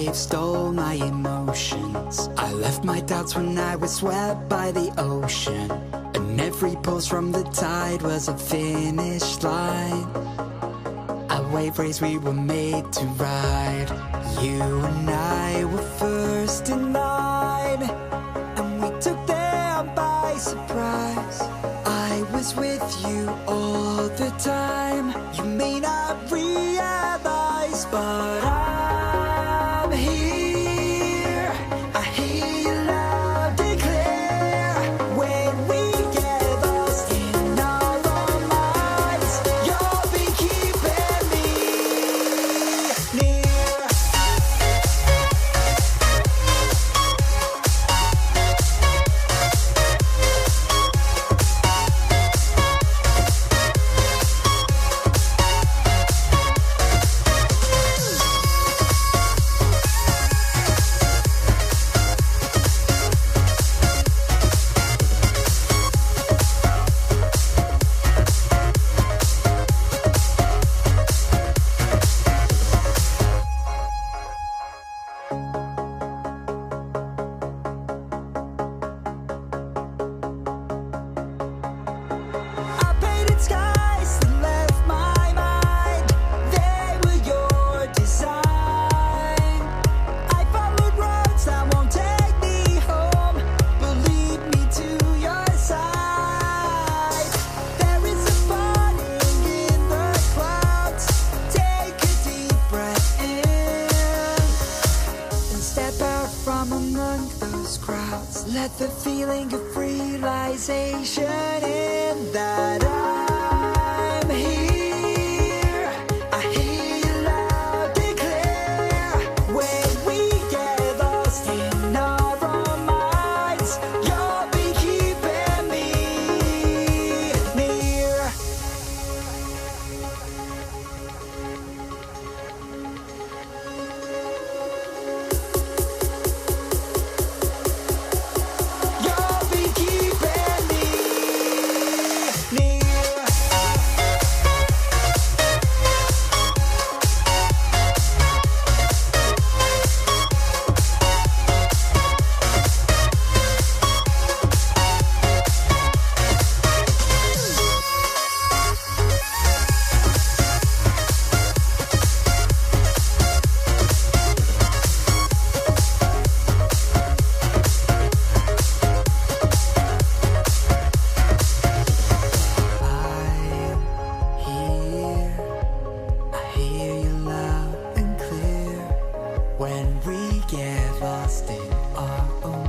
waves stole my emotions. I left my doubts when I was swept by the ocean, and every pulse from the tide was a finish line. A wave race we were made to ride. You and I were first in line, and we took them by surprise. I was with you all the time. You may not realize, but I'm here. I hear you loud and clear. When we get lost in our own minds, you'll be keeping me near. From among those crowds, let the feeling of realization in that I'm here. I hear you loud and clear. When we get lost in our own minds, you'll be keeping me near. When we get lost in our own